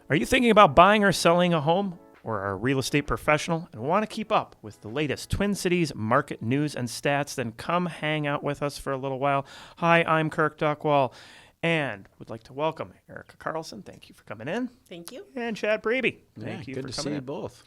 Are you thinking about buying or selling a home, or are a real estate professional and want to keep up with the latest Twin Cities market news and stats? Then come hang out with us for a little while. Hi, I'm Kirk Duckwall, and would like to welcome Erica Carlson. Thank you for coming in. Thank you. And Chad Priebe. Thank you for good to coming see you in. both.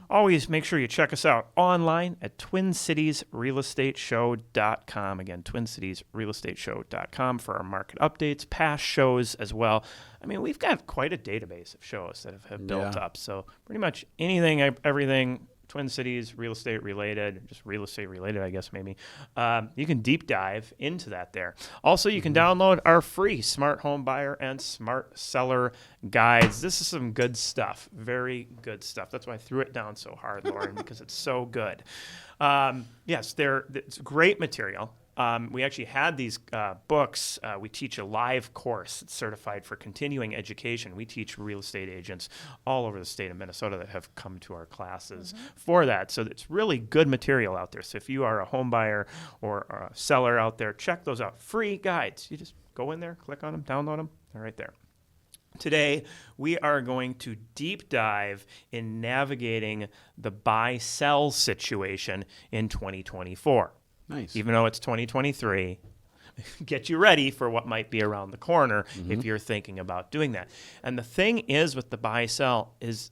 Always make sure you check us out online at TwinCitiesRealEstateShow.com. Again, TwinCitiesRealEstateShow.com for our market updates, past shows as well. I mean, we've got quite a database of shows that have built up. So pretty much anything, everything, Twin Cities, real estate related, just real estate related, I guess maybe. You can deep dive into that there. Also, you can download our free Smart Home Buyer and Smart Seller guides. This is some good stuff, very good stuff. That's why I threw it down so hard, Lauren, because it's so good. Yes, it's great material. We actually had these books. We teach a live course that's certified for continuing education. We teach real estate agents all over the state of Minnesota that have come to our classes for that. So it's really good material out there. So if you are a home buyer or a seller out there, check those out. Free guides. You just go in there, click on them, download them. They're right there. Today, we are going to deep dive in navigating the buy-sell situation in 2024. Nice. Even though it's 2023, get you ready for what might be around the corner if you're thinking about doing that. And the thing is with the buy-sell is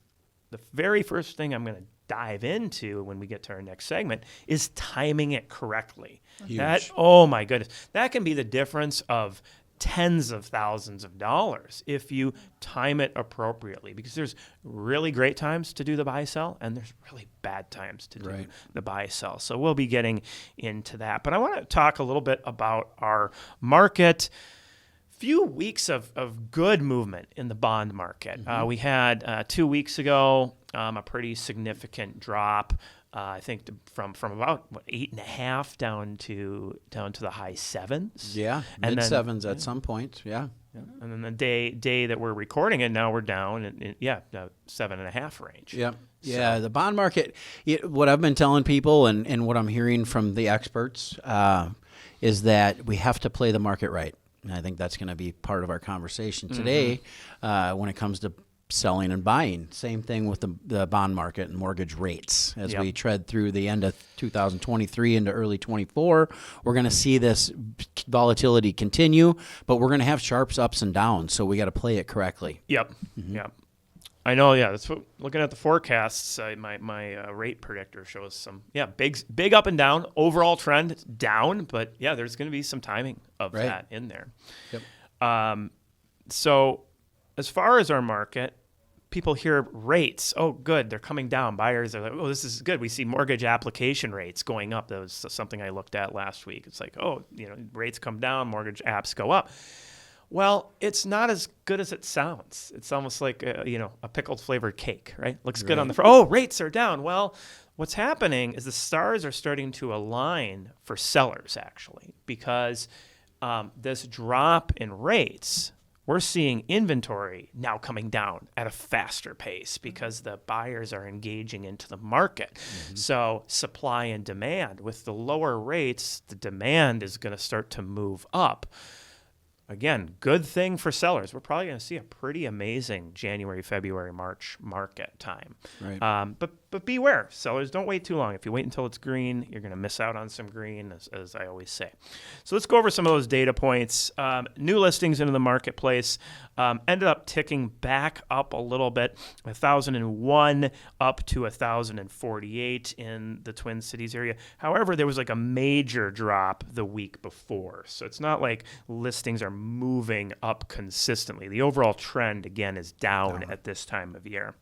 the very first thing I'm going to dive into when we get to our next segment is timing it correctly. Huge. That, oh my goodness, that can be the difference of tens of thousands of dollars if you time it appropriately, because there's really great times to do the buy sell and there's really bad times to do the buy sell. So we'll be getting into that. But I want to talk a little bit about our market. Few weeks of good movement in the bond market. We had 2 weeks ago a pretty significant drop. I think from about 8.5 down to the high sevens. Yeah, and mid then, sevens at some point. Yeah. And then the day that we're recording it, now we're down in 7.5 range. Yep. Yeah, the bond market, what I've been telling people and what I'm hearing from the experts is that we have to play the market right. And I think that's going to be part of our conversation today when it comes to selling and buying. Same thing with the bond market and mortgage rates. As we tread through the end of 2023 into early 24, we're going to see this volatility continue, but we're going to have sharp ups and downs, so we got to play it correctly. Yep. I know, that's what, looking at the forecasts, my rate predictor shows some, big up and down. Overall trend down, but there's going to be some timing of that in there. Yep. So as far as our market, people hear rates. Oh, good, they're coming down. Buyers are like, oh, this is good. We see mortgage application rates going up. That was something I looked at last week. It's like, rates come down, mortgage apps go up. Well, it's not as good as it sounds. It's almost like a pickled flavored cake, right? Looks good on the front. Oh, rates are down. Well, what's happening is the stars are starting to align for sellers, actually, because this drop in rates, we're seeing inventory now coming down at a faster pace because the buyers are engaging into the market. So supply and demand, with the lower rates, the demand is going to start to move up. Again, good thing for sellers. We're probably going to see a pretty amazing January, February, March market time. Right. But beware, sellers, don't wait too long. If you wait until it's green, you're going to miss out on some green, as I always say. So let's go over some of those data points. New listings into the marketplace ended up ticking back up a little bit, 1,001 up to 1,048 in the Twin Cities area. However, there was like a major drop the week before. So it's not like listings are moving up consistently. The overall trend, again, is down at this time of year.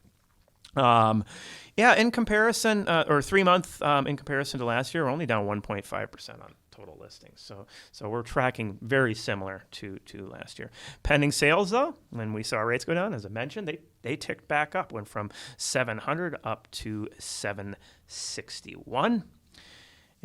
In comparison, or 3 month in comparison to last year, we're only down 1.5% on total listings. So we're tracking very similar to last year. Pending sales, though, when we saw rates go down, as I mentioned, they ticked back up, went from 700 up to 761.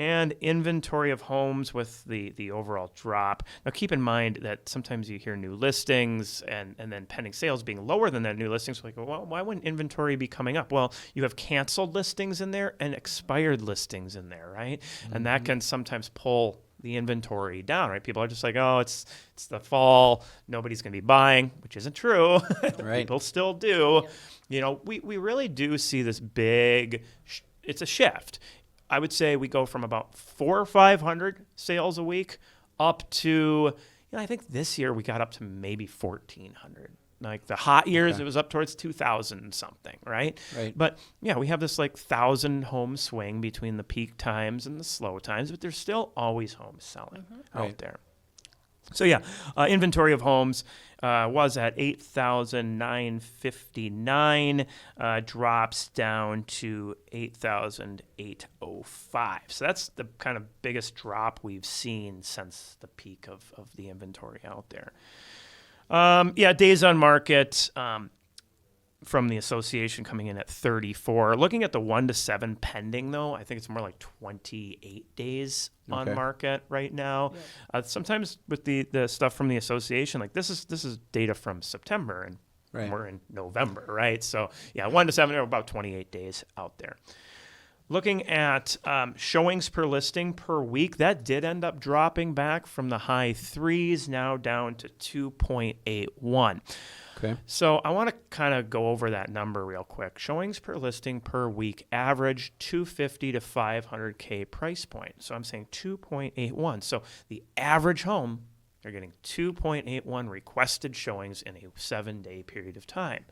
And inventory of homes with the overall drop. Now, keep in mind that sometimes you hear new listings and then pending sales being lower than that new listings. Like, well, why wouldn't inventory be coming up? Well, you have canceled listings in there and expired listings in there, right? And that can sometimes pull the inventory down, right? People are just like, oh, it's the fall, nobody's going to be buying, which isn't true. Right. People still do. We really do see this big, it's a shift. I would say we go from about 400 or 500 sales a week up to, I think this year we got up to maybe 1,400. Like the hot years, It was up towards 2,000 something, right? Right. But we have this 1,000 home swing between the peak times and the slow times, but there's still always homes selling out there. So inventory of homes was at 8,959, drops down to 8,805. So that's the kind of biggest drop we've seen since the peak of the inventory out there. Days on market from the association coming in at 34. Looking at the 1 to 7 pending, though, I think it's more like 28 days on market right now. Yeah. Sometimes with the stuff from the association, like this is data from September, and we're in November, right? So 1 to 7 are about 28 days out there. Looking at showings per listing per week, that did end up dropping back from the high 3s, now down to 2.81. Okay. So I want to kind of go over that number real quick. Showings per listing per week, average 250 to 500K price point. So I'm saying 2.81. So the average home, they're getting 2.81 requested showings in a 7-day period of time.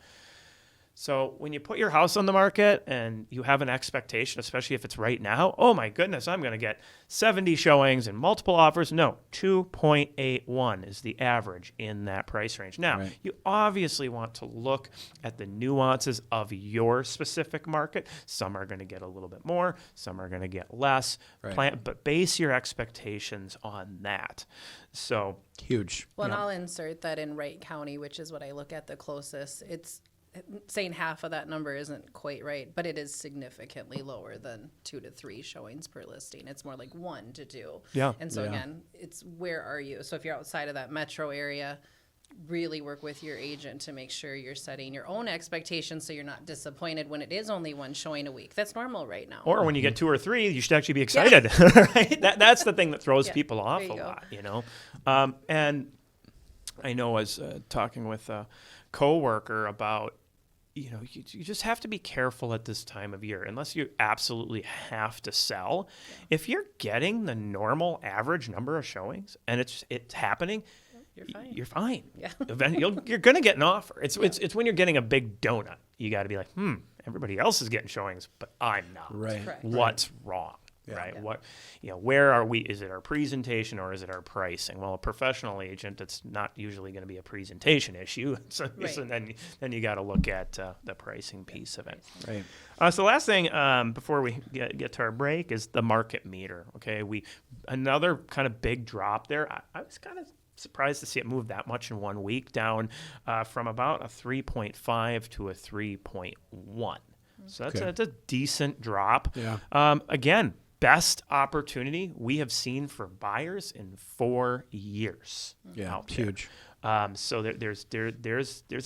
So when you put your house on the market and you have an expectation, especially if it's right now, oh my goodness, I'm going to get 70 showings and multiple offers. No, 2.81 is the average in that price range. Now, you obviously want to look at the nuances of your specific market. Some are going to get a little bit more, some are going to get less, but base your expectations on that. So huge. Well, and I'll insert that in Wright County, which is what I look at the closest. It's saying half of that number isn't quite right, but it is significantly lower than 2 to 3 showings per listing. It's more like 1 to 2. Yeah. And so again, it's where are you? So if you're outside of that metro area, really work with your agent to make sure you're setting your own expectations so you're not disappointed when it is only 1 showing a week. That's normal right now. Or when you get 2 or 3, you should actually be excited, right? That's the thing that throws people off a lot, And I know I was talking with a coworker about, you just have to be careful at this time of year, unless you absolutely have to sell. If you're getting the normal average number of showings and it's happening, you're fine. Yeah. You're going to get an offer. It's when you're getting a big donut. You got to be like, everybody else is getting showings, but I'm not. Right. What's wrong? Right. Yeah. What, where are we? Is it our presentation or is it our pricing? Well, a professional agent, it's not usually going to be a presentation issue. So then you got to look at the pricing piece of it. Right. So the last thing before we get to our break is the market meter. Okay. Another kind of big drop there. I was kind of surprised to see it move that much in 1 week, down from about a 3.5 to a 3.1. So that's a decent drop. Yeah. Again, best opportunity we have seen for buyers in 4 years. Yeah, it's huge. So there's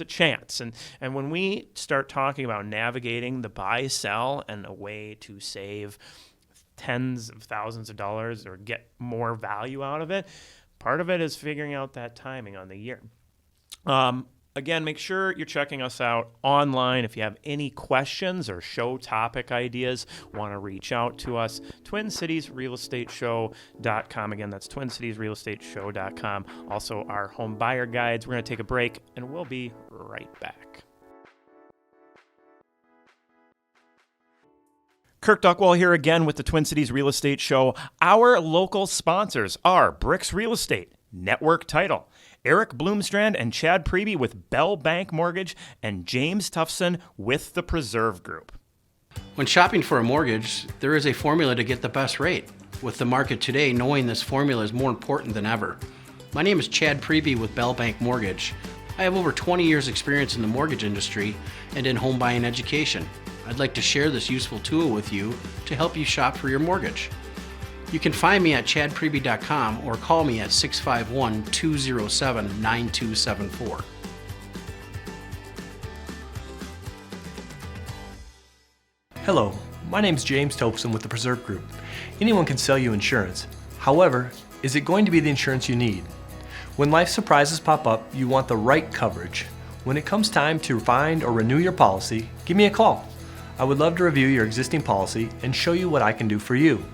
a chance, and when we start talking about navigating the buy sell and a way to save tens of thousands of dollars or get more value out of it, part of it is figuring out that timing on the year. Again, make sure you're checking us out online. If you have any questions or show topic ideas, want to reach out to us, TwinCitiesRealEstateShow.com. Again, that's TwinCitiesRealEstateShow.com. Also, our home buyer guides. We're going to take a break, and we'll be right back. Kirk Duckwall here again with the Twin Cities Real Estate Show. Our local sponsors are BRIX Real Estate, Network Title, Eric Bloomstrand and Chad Priebe with Bell Bank Mortgage, and James Tufson with the Preserve Group. When shopping for a mortgage, there is a formula to get the best rate. With the market today, knowing this formula is more important than ever. My name is Chad Priebe with Bell Bank Mortgage. I have over 20 years experience in the mortgage industry and in home buying education. I'd like to share this useful tool with you to help you shop for your mortgage. You can find me at chadpriebe.com or call me at 651-207-9274. Hello, my name is James Topson with the Preserve Group. Anyone can sell you insurance. However, Is it going to be the insurance you need? When life surprises pop up, you want the right coverage. When it comes time to find or renew your policy, give me a call. I would love to review your existing policy and show you what I can do for you.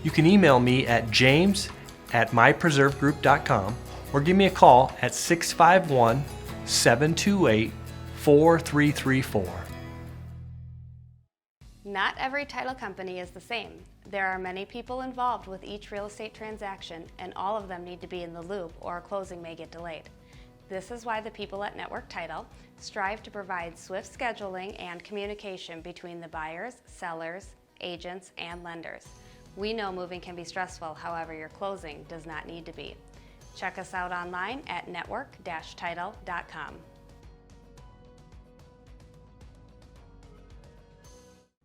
You can email me at james@mypreservegroup.com or give me a call at 651-728-4334. Not every title company is the same. There are many people involved with each real estate transaction, and all of them need to be in the loop or a closing may get delayed. This is why the people at Network Title strive to provide swift scheduling and communication between the buyers, sellers, agents, and lenders. We know moving can be stressful, however, your closing does not need to be. Check us out online at network-title.com.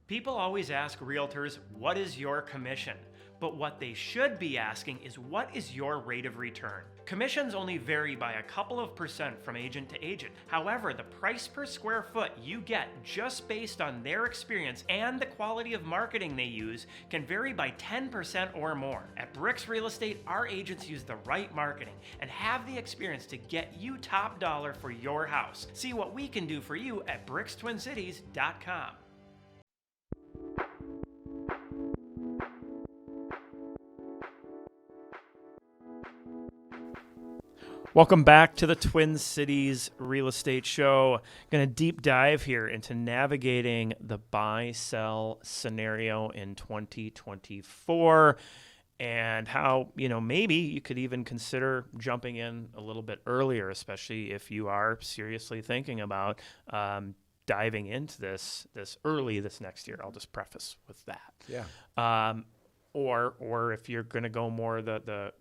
People always ask realtors, what is your commission? But what they should be asking is, what is your rate of return? Commissions only vary by a couple of percent from agent to agent. However, the price per square foot you get just based on their experience and the quality of marketing they use can vary by 10% or more. At BRIX Real Estate, our agents use the right marketing and have the experience to get you top dollar for your house. See what we can do for you at BRIXTwinCities.com. Welcome back to the Twin Cities Real Estate Show. Going to deep dive here into navigating the buy-sell scenario in 2024 and how, maybe you could even consider jumping in a little bit earlier, especially if you are seriously thinking about diving into this early this next year. I'll just preface with that. Yeah. Or if you're going to go more the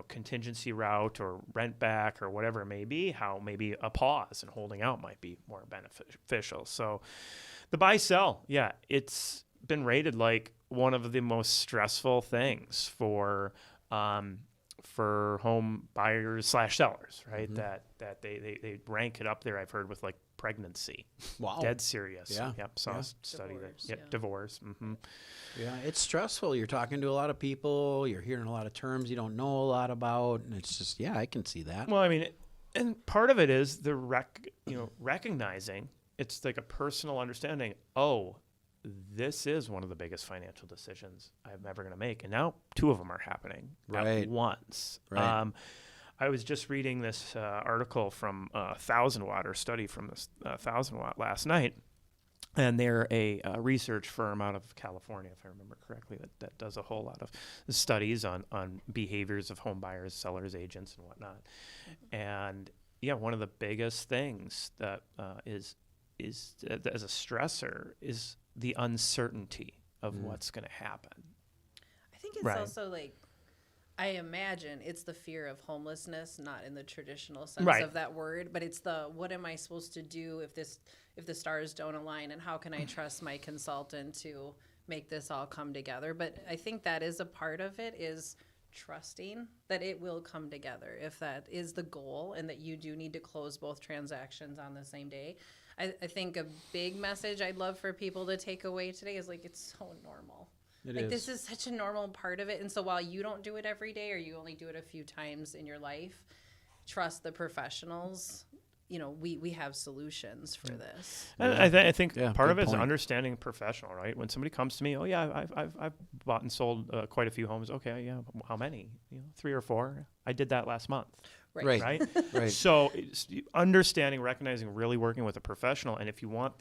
contingency route or rent back or whatever it may be, how maybe a pause and holding out might be more beneficial. So the buy sell, it's been rated like one of the most stressful things for home buyers / sellers, right? Mm-hmm. That they rank it up there. I've heard with like pregnancy. Wow. Dead serious. Yeah. Yep. Saw a study divorce. Mm-hmm. Yeah, it's stressful. You're talking to a lot of people. You're hearing a lot of terms you don't know a lot about, and it's just, I can see that. Well, I mean, and part of it is the recognizing it's like a personal understanding. Oh, this is one of the biggest financial decisions I'm ever going to make, and now 2 of them are happening at once. Right. I was just reading this article from 1,000 Watt or study from this 1,000 Watt last night. And they're a research firm out of California, if I remember correctly, that does a whole lot of studies on behaviors of home buyers, sellers, agents, and whatnot. And one of the biggest things that is as a stressor is the uncertainty of what's going to happen. I think it's also like, I imagine it's the fear of homelessness, not in the traditional sense of that word, but it's the, what am I supposed to do if the stars don't align, and how can I trust my consultant to make this all come together? But I think that is a part of it, is trusting that it will come together if that is the goal, and that you do need to close both transactions on the same day. I think a big message I'd love for people to take away today is like, it's so normal. This is such a normal part of it. And so while you don't do it every day, or you only do it a few times in your life, trust the professionals. We have solutions for this. And I think part of it is understanding professional, right? When somebody comes to me, I've bought and sold quite a few homes. Okay, how many? 3 or 4. I did that last month. Right. So it's understanding, recognizing, really working with a professional. And if you want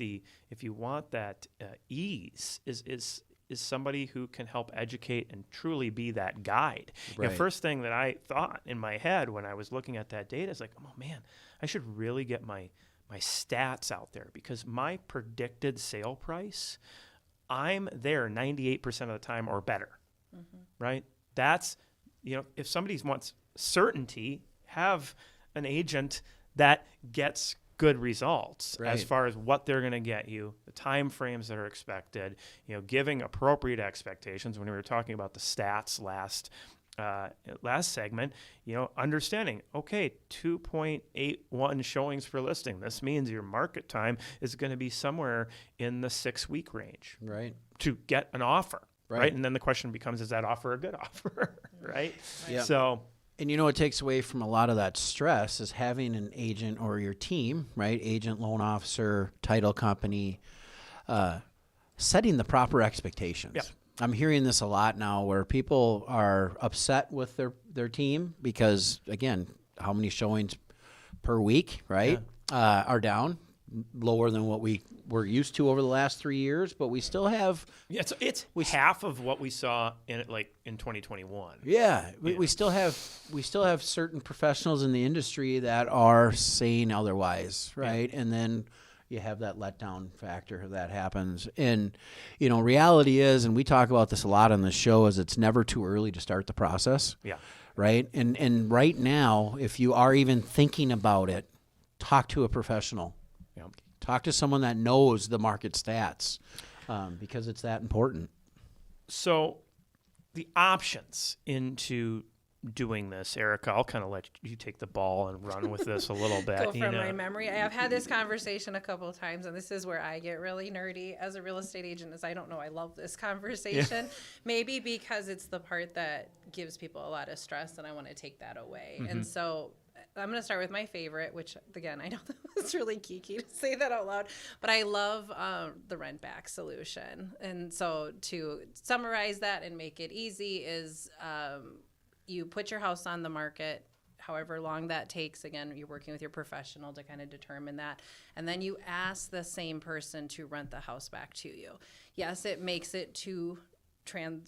that ease, is somebody who can help educate and truly be that guide. Right. First thing that I thought in my head when I was looking at that data is like, oh man, I should really get my stats out there, because my predicted sale price, I'm there 98% of the time or better, right? That's, if somebody wants certainty, have an agent that gets good results as far as what they're going to get you, the time frames that are expected, giving appropriate expectations. When we were talking about the stats last segment, understanding, okay, 2.81 showings per listing. This means your market time is going to be somewhere in the 6-week range, right, to get an offer. right? And then the question becomes, is that offer a good offer, right? Yeah. So, and you know what takes away from a lot of that stress is having an agent or your team, right? Agent, loan officer, title company, setting the proper expectations. Yeah. I'm hearing this a lot now where people are upset with their team because, again, how many showings per week, right, are down, lower than what we were used to over the last 3 years, but we still have... Yeah, it's half of what we saw in 2021. Yeah, we still have certain professionals in the industry that are saying otherwise, right? And then you have that letdown factor that happens. And, reality is, and we talk about this a lot on the show, is it's never too early to start the process. Yeah. Right? And right now, if you are even thinking about it, talk to a professional. Yeah. Talk to someone that knows the market stats because it's that important. So the options into doing this, Erica, I'll kind of let you take the ball and run with this a little bit. Go from my memory. I have had this conversation a couple of times, and this is where I get really nerdy as a real estate agent. Is I don't know, I love this conversation. Maybe because it's the part that gives people a lot of stress, and I want to take that away. And so I'm going to start with my favorite, which, again, I know it's really geeky to say that out loud, but I love the rent back solution. And so to summarize that and make it easy is you put your house on the market, however long that takes. Again, you're working with your professional to kind of determine that. And then you ask the same person to rent the house back to you. Yes, it makes it two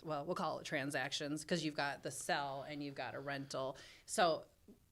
we'll call it transactions because you've got the sell and you've got a rental. So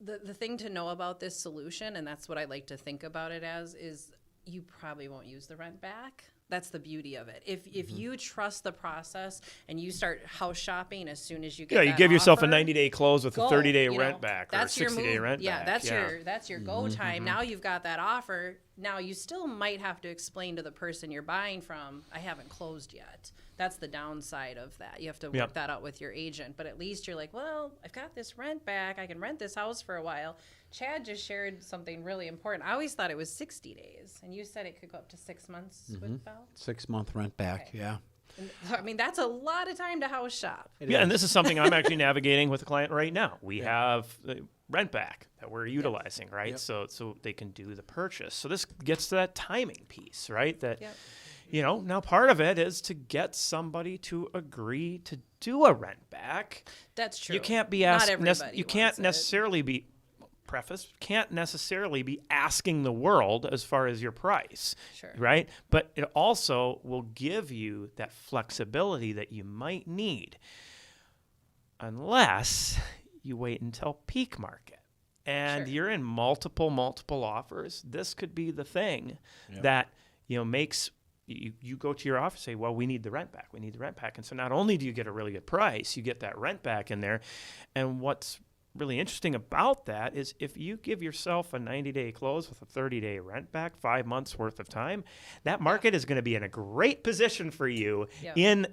the thing to know about this solution, and that's what I like to think about it as, is you probably won't use the rent back. That's the beauty of it. If you trust the process and you start house shopping as soon as you get you give yourself a 90-day close with a 30-day rent back or a that's your 60-day rent yeah, back. That's your go time. Now you've got that offer. Now you still might have to explain to the person you're buying from, I haven't closed yet. That's the downside of that. You have to work that out with your agent. But at least you're like, well, I've got this rent back. I can rent this house for a while. Chad just shared something really important. I always thought it was 60 days. And you said it could go up to 6 months with Bell? 6 month rent back, yeah. And, I mean, that's a lot of time to house shop. And this is something I'm actually navigating with a client right now. We have the rent back that we're utilizing, right? So they can do the purchase. So this gets to that timing piece, right? That now part of it is to get somebody to agree to do a rent back. That's true. You can't be can't necessarily be asking the world as far as your price, right? But it also will give you that flexibility that you might need unless you wait until peak market and you're in multiple offers. This could be the thing that makes you go to your office and say, well, we need the rent back. And so not only do you get a really good price, you get that rent back in there. And what's really interesting about that is if you give yourself a 90-day close with a 30-day rent back, 5 months worth of time, that market is going to be in a great position for you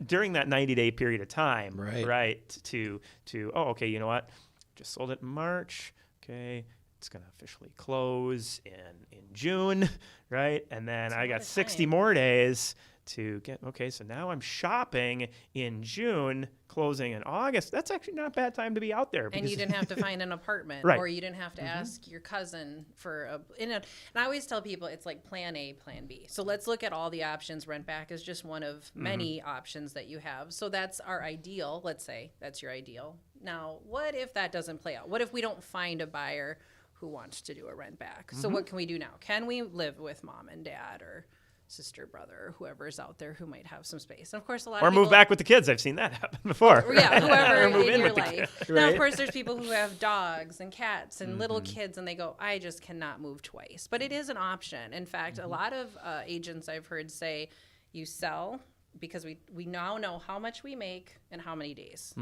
during that 90-day period of time, right? To okay, you know what? Just sold it in March. Okay, it's going to officially close in June, right? And then I got 60 more days to get, so now I'm shopping in June, closing in August. That's actually not a bad time to be out there. And you didn't have to find an apartment or you didn't have to ask your cousin for and I always tell people it's like plan A, plan B. So let's look at all the options. Rent back is just one of many options that you have. So that's our ideal. Let's say that's your ideal. Now, what if that doesn't play out? What if we don't find a buyer who wants to do a rent back? So what can we do now? Can we live with mom and dad or sister, brother, or whoever's out there who might have some space? And of course, a lot of people... Or move back with the kids. I've seen that happen before. Whoever move in your life. Now, of course, there's people who have dogs and cats and little kids, and they go, I just cannot move twice. But it is an option. In fact, a lot of agents I've heard say, you sell because we now know how much we make and how many days.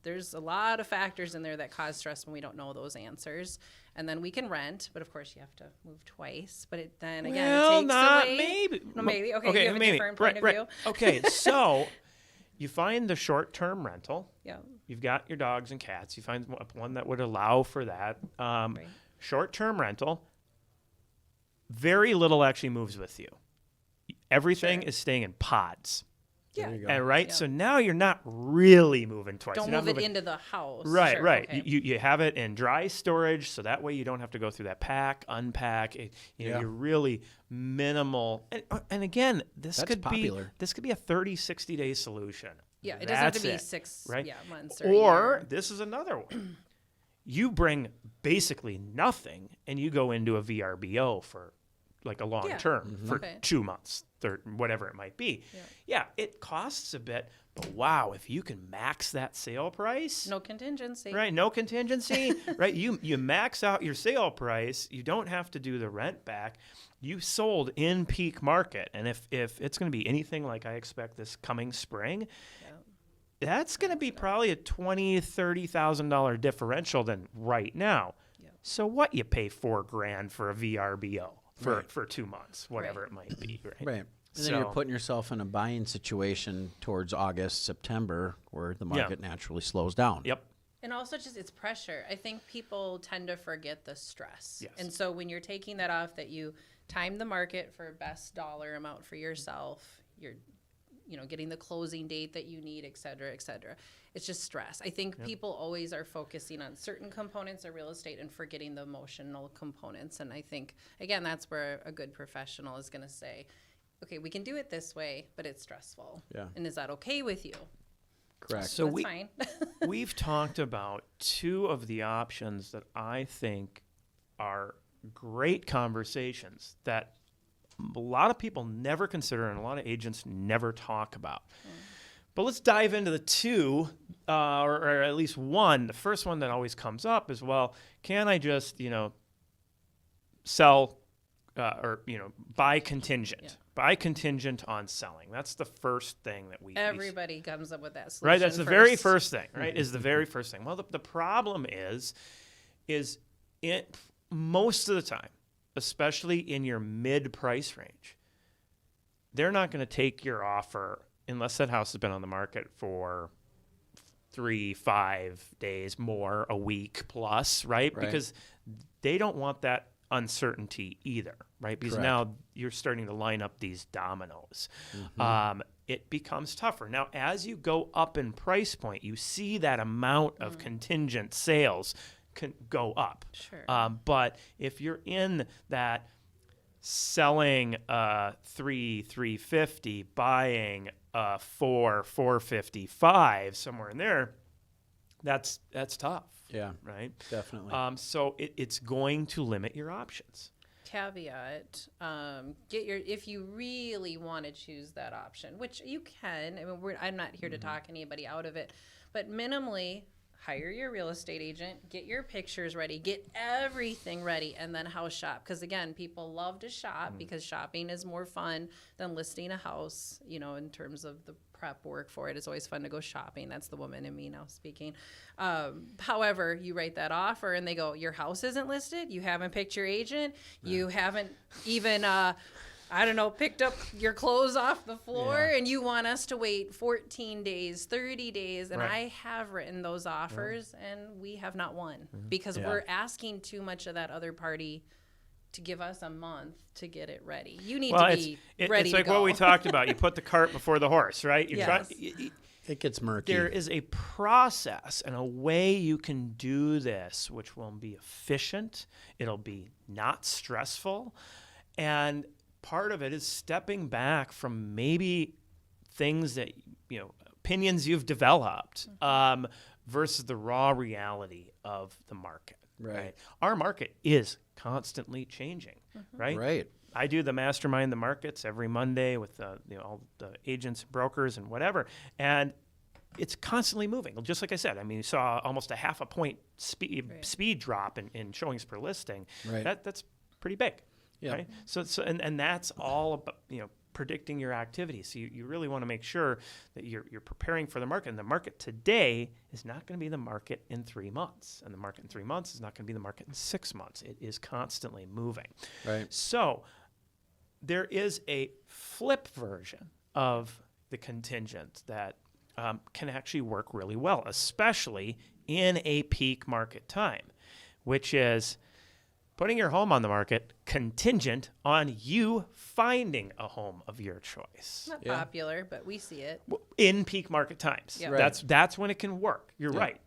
There's a lot of factors in there that cause stress when we don't know those answers. And then we can rent, but of course you have to move twice. But it takes away. Maybe. No, maybe. Okay, you have a different point of view. Okay, so you find the short-term rental. Yeah. You've got your dogs and cats. You find one that would allow for that. Short-term rental. Very little actually moves with you. Everything is staying in pods. Yeah. There you go. And right, Yeah. so now you're not really moving twice. Don't You're not move it moving- into the house. Right, Sure, right. okay. You have it in dry storage, so that way you don't have to go through that pack, unpack. You're really minimal. And again, this That's could popular. be a 30, 60-day solution. Yeah, it doesn't have to be That's it, 6 right? months or a Or year. this is another one. You bring basically nothing, and you go into a VRBO for like a long Yeah. term for Okay. 2 months, whatever it might be. Yeah, it costs a bit, but wow, if you can max that sale price, No contingency. right? No contingency, right? You max out your sale price. You don't have to do the rent back. You sold in peak market, and if it's going to be anything like I expect this coming spring, that's going to be probably a $20,000-$30,000 differential than right now. So what, you pay $4,000 for a VRBO for 2 months, whatever it might be, right? Right. And then you're putting yourself in a buying situation towards August, September, where the market naturally slows down. Yep. And also just it's pressure. I think people tend to forget the stress. Yes. And so when you're taking that off, that you time the market for best dollar amount for yourself, you're getting the closing date that you need, et cetera, et cetera. It's just stress. I think people always are focusing on certain components of real estate and forgetting the emotional components. And I think, again, that's where a good professional is going to say, okay, we can do it this way, but it's stressful. Yeah. And is that okay with you? Correct. So That's fine. we've talked about two of the options that I think are great conversations that a lot of people never consider and a lot of agents never talk about. But let's dive into the two, or at least one. The first one that always comes up is, well, can I just, sell or, buy contingent? Yeah. Buy contingent on selling. That's the first thing that we Everybody comes up with that solution. right, that's the very first thing, right? Is the very first thing. Well, the problem is it most of the time, especially in your mid-price range, they're not going to take your offer unless that house has been on the market for 3-5 days more, a week plus, right? Because they don't want that uncertainty either, right? Because now you're starting to line up these dominoes. It becomes tougher. Now, as you go up in price point, you see that amount of contingent sales can go up. Sure. But if you're in that selling $350, buying $455, somewhere in there, that's tough. Yeah, right. definitely. Um, It's going to limit your options. Caveat: if you really want to choose that option, which you can. I mean, I'm not here to talk anybody out of it, but minimally hire your real estate agent, get your pictures ready, get everything ready, and then house shop. Because again, people love to shop because shopping is more fun than listing a house. In terms of the prep work for it, it's always fun to go shopping. That's the woman in me now speaking. However, you write that offer and they go, your house isn't listed, you haven't picked your agent, you haven't even picked up your clothes off the floor, and you want us to wait 14 days, 30 days. And I have written those offers and we have not won because we're asking too much of that other party to give us a month to get it ready. You need to be ready It's like to go. what we talked about. You put the cart before the horse, right? Yes. It gets murky. There is a process and a way you can do this, which will be efficient. It'll be not stressful. And part of it is stepping back from maybe things that, opinions you've developed versus the raw reality of the market. Right. Our market is constantly changing, right? Right. I do the mastermind the markets every Monday with all the agents, brokers, and whatever, and it's constantly moving. Just like I said, I mean, you saw almost a 0.5 point speed drop in showings per listing. Right. That's pretty big. Yeah. Right. So and that's all about predicting your activity. So you really want to make sure that you're preparing for the market. And the market today is not going to be the market in 3 months. And the market in 3 months is not going to be the market in 6 months. It is constantly moving. Right. So there is a flip version of the contingent that can actually work really well, especially in a peak market time, which is putting your home on the market contingent on you finding a home of your choice. Not popular, but we see it. In peak market times. Yeah. Right. That's when it can work. You're right.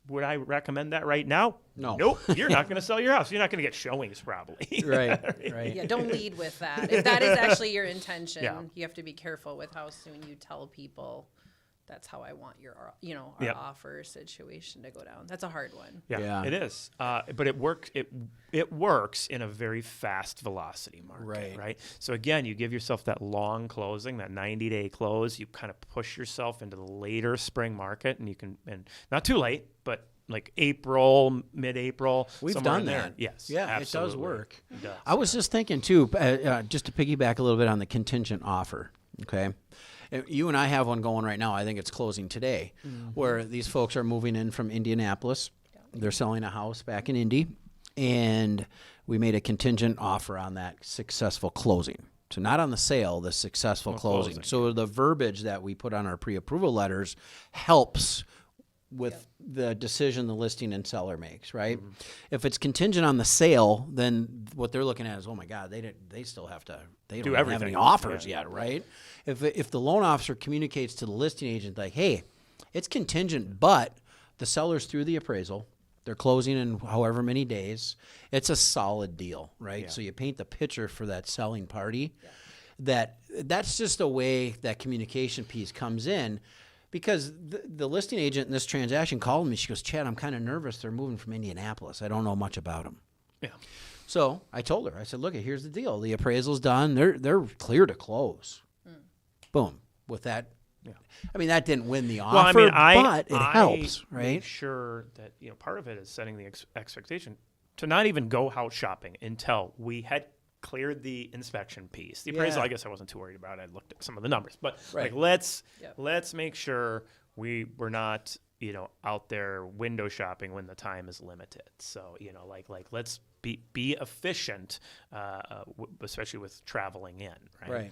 Would I recommend that right now? No. Nope. You're not going to sell your house. You're not going to get showings probably. Right. Yeah, don't lead with that. If that is actually your intention, Yeah. you have to be careful with how soon you tell people that's how I want our Yep. offer situation to go down. That's a hard one. Yeah, it is. But it works. It works in a very fast velocity market, right? So again, you give yourself that long closing, that 90-day close. You kind of push yourself into the later spring market, and you can, and not too late, but like April, mid-April. We've somewhere done in there. that. Yes, Yeah, absolutely. it does work. It does. I was just thinking too, just to piggyback a little bit on the contingent offer. Okay, you and I have one going right now. I think it's closing today, where these folks are moving in from Indianapolis. They're selling a house back in Indy, and we made a contingent offer on that successful closing. So not on the sale, the successful closing. So the verbiage that we put on our pre-approval letters helps with the decision the listing and seller makes, right? If it's contingent on the sale, then what they're looking at is, oh my God, they still have to, they don't Do even have everything. any offers yet, right? If the loan officer communicates to the listing agent like, hey, it's contingent, but the seller's through the appraisal, they're closing in however many days, it's a solid deal, right? So you paint the picture for that selling party. That's just a way that communication piece comes in. Because the listing agent in this transaction called me. She goes, Chad, I'm kind of nervous. They're moving from Indianapolis. I don't know much about them. Yeah. So I told her, I said, look, here's the deal. The appraisal's done. They're clear to close. Boom. With that, I mean, that didn't win the offer, but it helps, right? Make sure that part of it is setting the expectation to not even go house shopping until we had cleared the inspection piece. The appraisal, I guess I wasn't too worried about. I looked at some of the numbers, but like let's make sure we're not out there window shopping when the time is limited. So like let's be efficient, especially with traveling in. Right.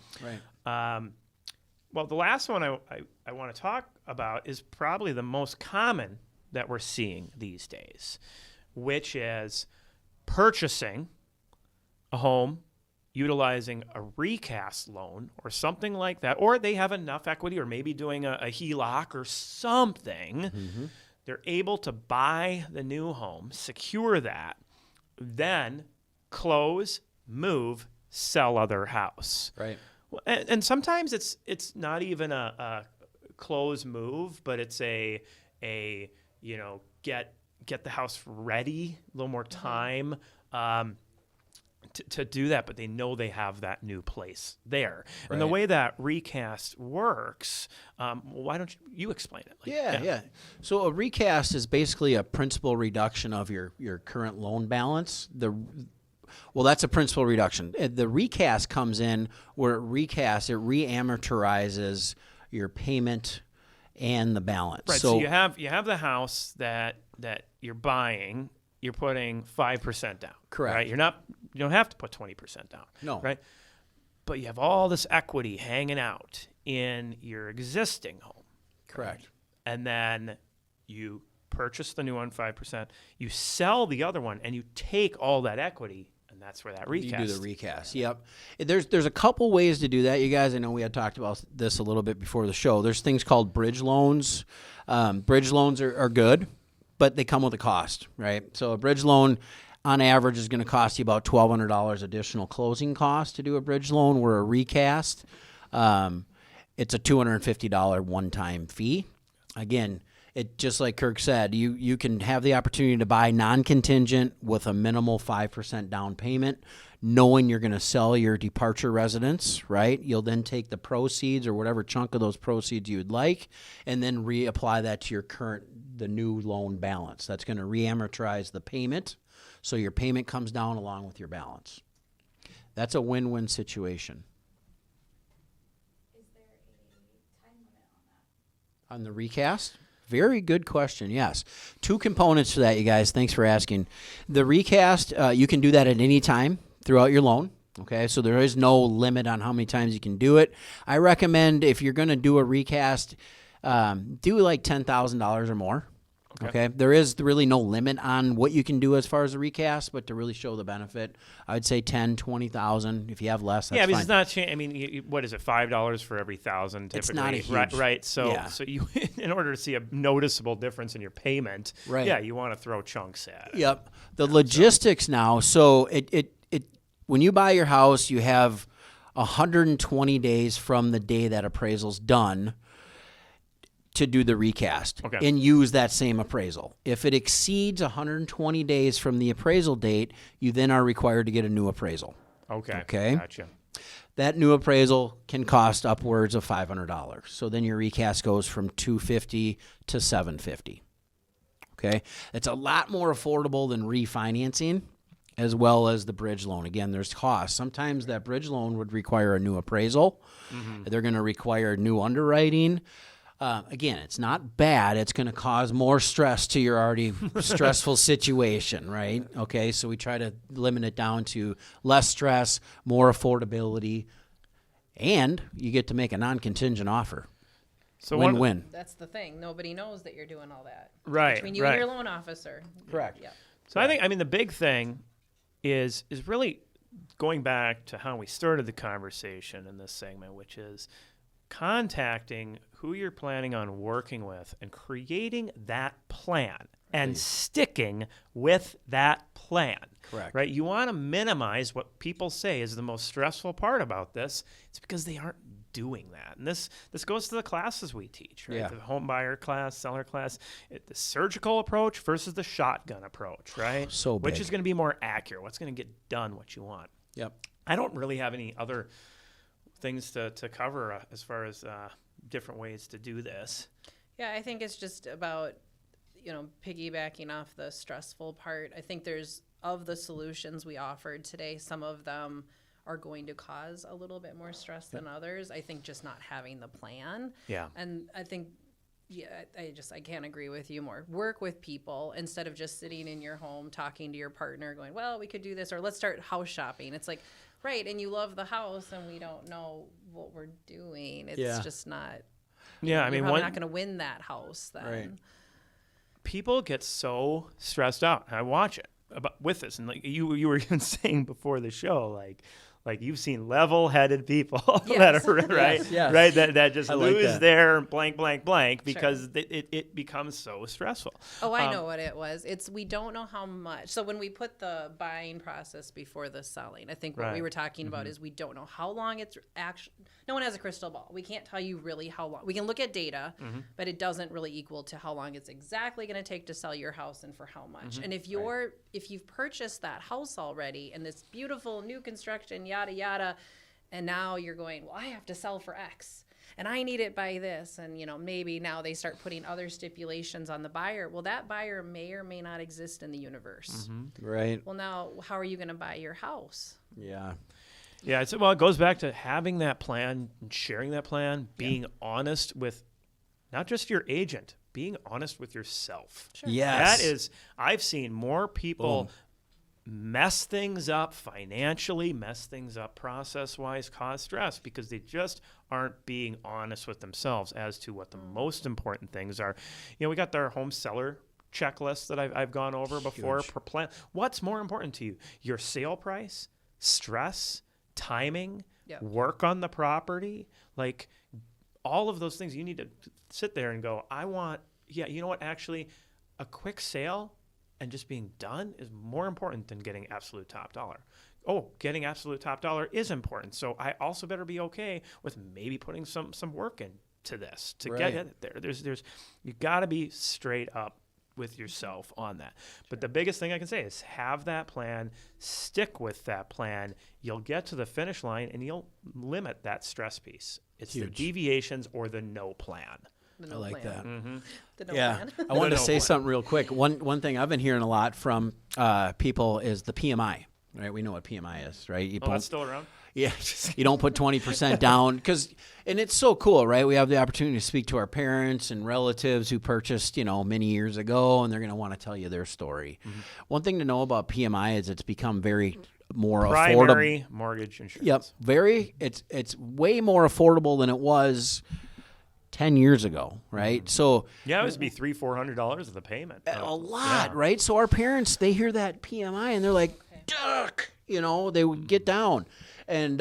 Well, the last one I want to talk about is probably the most common that we're seeing these days, which is purchasing a home utilizing a recast loan or something like that, or they have enough equity or maybe doing a HELOC or something. They're able to buy the new home, secure that, then close, move, sell other house. Right. And sometimes it's not even a close move, but it's a get the house ready, a little more time to do that, but they know they have that new place there. Right. And the way that recast works, why don't you explain it? Yeah. So a recast is basically a principal reduction of your current loan balance. That's a principal reduction. The recast comes in where it reamortizes your payment and the balance. Right. So you have the house that you're buying. You're putting 5% down. Correct. Right. You don't have to put 20% down. No. Right. But you have all this equity hanging out in your existing home. Correct. Right? And then you purchase the new one 5%. You sell the other one, and you take all that equity. And that's where that recast. You do the recast. Yep. There's a couple ways to do that. You guys, I know we had talked about this a little bit before the show. There's things called bridge loans. Bridge loans are good, but they come with a cost, right? So a bridge loan, on average, is going to cost you about $1,200 additional closing cost to do a bridge loan. Where a recast, it's a $250 one-time fee. Again, it just like Kirk said, you can have the opportunity to buy non-contingent with a minimal 5% down payment, knowing you're going to sell your departure residence, right? You'll then take the proceeds or whatever chunk of those proceeds you would like, and then reapply that to the new loan balance. That's going to reamortize the payment, so your payment comes down along with your balance. That's a win-win situation. Is there a time limit on that? On the recast? Very good question, yes. Two components to that, you guys. Thanks for asking. The recast, you can do that at any time throughout your loan. Okay, so there is no limit on how many times you can do it. I recommend if you're going to do a recast, do like $10,000 or more. Okay. There is really no limit on what you can do as far as a recast, but to really show the benefit, I'd say 10, 20,000. If you have less, that's yeah, because fine. it's not. I mean, what is it? $5 for every 1,000. Typically, It's not a huge. right. Right. So, Yeah. so you, in order to see a noticeable difference in your payment, Right. yeah, you want to throw chunks at it. Yep. The logistics now. So it when you buy your house, you have 120 days from the day that appraisal's done to do the recast and use that same appraisal. If it exceeds 120 days from the appraisal date, you then are required to get a new appraisal. Okay. Gotcha. That new appraisal can cost upwards of $500. So then your recast goes from $250 to $750. Okay? It's a lot more affordable than refinancing, as well as the bridge loan. Again, there's costs. Sometimes that bridge loan would require a new appraisal. They're going to require new underwriting. Again, it's not bad. It's going to cause more stress to your already stressful situation, right? Okay, so we try to limit it down to less stress, more affordability, and you get to make a non-contingent offer. So win-win. That's the thing. Nobody knows that you're doing all that. Right. Between you and your loan officer. Correct. Yeah. So I mean, the big thing is really going back to how we started the conversation in this segment, which is contacting who you're planning on working with and creating that plan and sticking with that plan. Correct. Right? You want to minimize what people say is the most stressful part about this. It's because they aren't doing that. And this goes to the classes we teach, right? Yeah. The home buyer class, seller class, the surgical approach versus the shotgun approach, right? So big. Which is going to be more accurate? What's going to get done what you want? Yep. I don't really have any other things to cover as far as different ways to do this. Yeah, I think it's just about, piggybacking off the stressful part. I think of the solutions we offered today, some of them are going to cause a little bit more stress than others. I think just not having the plan. Yeah. And I think, I can't agree with you more. Work with people instead of just sitting in your home talking to your partner going, well, we could do this, or let's start house shopping. It's like, right, and you love the house and we don't know what we're doing. It's just not. Yeah, I mean, you're probably not going to win that house then. Right. People get so stressed out. I watch it with this, and like you were even saying before the show, like you've seen level-headed people that are right, Yes. right, that just I like lose that. their blank because it becomes so stressful. Oh, I know what it was. It's we don't know how much. So when we put the buying process before the selling, I think what we were talking about is we don't know how long it's actually. No one has a crystal ball. We can't tell you really how long. We can look at data, but it doesn't really equal to how long it's exactly going to take to sell your house and for how much. And if you've purchased that house already and this beautiful new construction, yada yada, and now you're going, well, I have to sell for X. And I need it by this. And, maybe now they start putting other stipulations on the buyer. Well, that buyer may or may not exist in the universe. Right. Well, now, how are you going to buy your house? Yeah. Yeah, it goes back to having that plan and sharing that plan, being honest with not just your agent, being honest with yourself. Sure. Yes. That is, I've seen more people mess things up financially, mess things up process-wise, cause stress because they just aren't being honest with themselves as to what the most important things are. We got our home seller checklist that I've gone over before per plan. What's more important to you? Your sale price, stress, timing, work on the property, like all of those things. You need to sit there and go, I want, you know what, actually a quick sale and just being done is more important than getting absolute top dollar. Oh, getting absolute top dollar is important. So I also better be okay with maybe putting some work into this to get it there. There's you got to be straight up with yourself on that. But the biggest thing I can say is have that plan, stick with that plan. You'll get to the finish line and you'll limit that stress piece. It's the deviations or the no plan. I like that. The no Yeah. plan. I wanted to No say plan. something real quick. One thing I've been hearing a lot from people is the PMI, right? We know what PMI is, right? You That's still around? Yeah, you don't put 20% down and it's so cool, right? We have the opportunity to speak to our parents and relatives who purchased, many years ago, and they're going to want to tell you their story. One thing to know about PMI is it's become very more affordable. Primary mortgage insurance. Yep, it's way more affordable than it was 10 years ago, right? So Yeah, it used to be $300-400 of the payment. a lot, Yeah. right? So our parents, they hear that PMI and they're like, duck, they would get down. And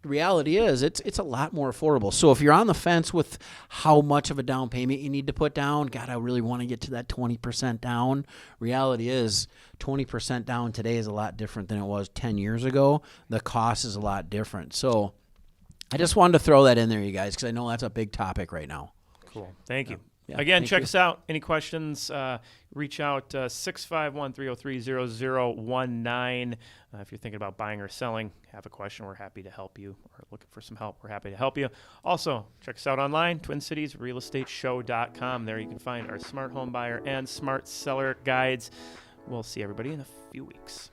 the reality is it's a lot more affordable. So if you're on the fence with how much of a down payment you need to put down, God, I really want to get to that 20% down. Reality is 20% down today is a lot different than it was 10 years ago. The cost is a lot different. So I just wanted to throw that in there, you guys, because I know that's a big topic right now. Cool. Thank you. Yeah, Again, thank check you. us out. Any questions, reach out 651-303-0019. If you're thinking about buying or selling, have a question, we're happy to help you. Or looking for some help, we're happy to help you. Also, check us out online, TwinCitiesRealEstateShow.com. There you can find our smart home buyer and smart seller guides. We'll see everybody in a few weeks.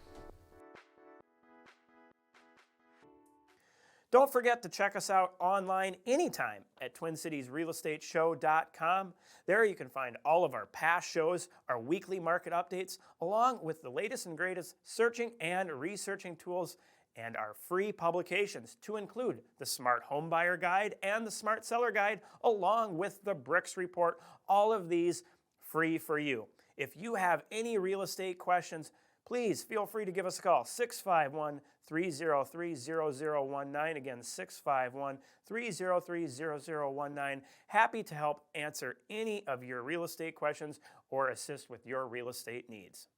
Don't forget to check us out online anytime at TwinCitiesRealEstateShow.com. There you can find all of our past shows, our weekly market updates, along with the latest and greatest searching and researching tools, and our free publications to include the Smart Home Buyer Guide and the Smart Seller Guide, along with the BRIX Report. All of these free for you. If you have any real estate questions, please feel free to give us a call, 651-303-0019. Again, 651-303-0019. Happy to help answer any of your real estate questions or assist with your real estate needs.